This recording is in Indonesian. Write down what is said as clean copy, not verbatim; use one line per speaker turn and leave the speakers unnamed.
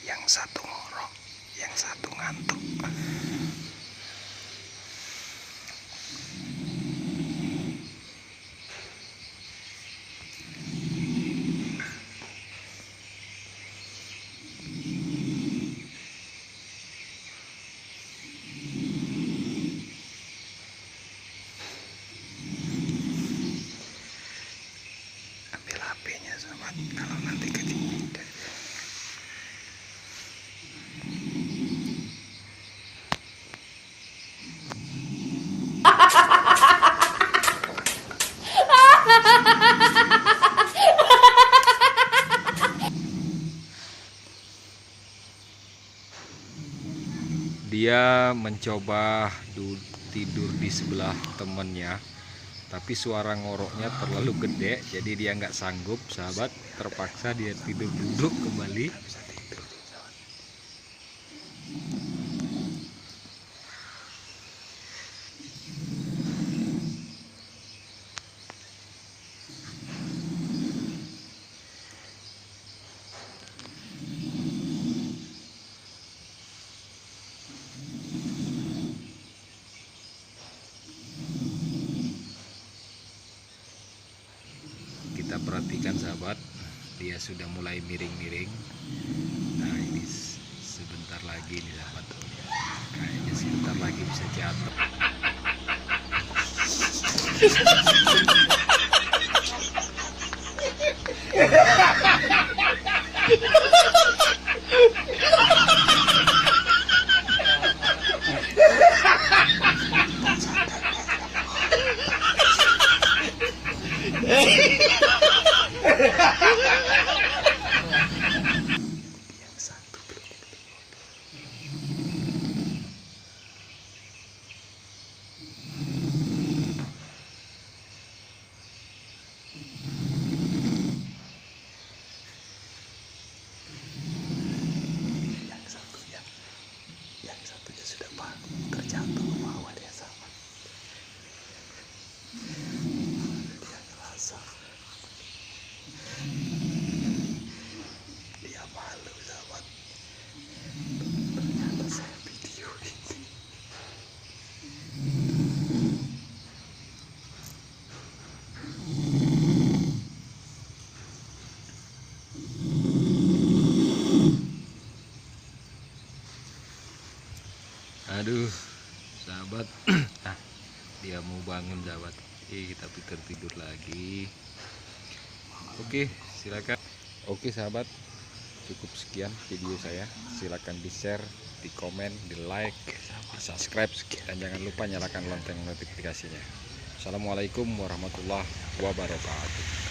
Yang satu ngorok, yang satu ngantuk. Ambil HP-nya sobat, kalau nanti ketinggian. Dia mencoba tidur di sebelah temannya, tapi suara ngoroknya terlalu gede, jadi dia nggak sanggup sahabat, terpaksa dia tidur duduk kembali. Kita perhatikan sahabat, dia sudah mulai miring-miring. Nah ini sebentar lagi nih sahabat, kayaknya sebentar lagi bisa jatuh. Yang satunya sudah bangun, terjatuh ke bawah dia sama. Dia ngerasa dia malu sahabat. Ternyata saya video ini. Aduh sahabat, nah dia mau bangun sahabat, kita tidur lagi. Oke silakan. Oke sahabat, cukup sekian video saya, silakan di share, di komen, di like, di subscribe, dan jangan lupa nyalakan lonceng notifikasinya. Assalamualaikum warahmatullahi wabarakatuh.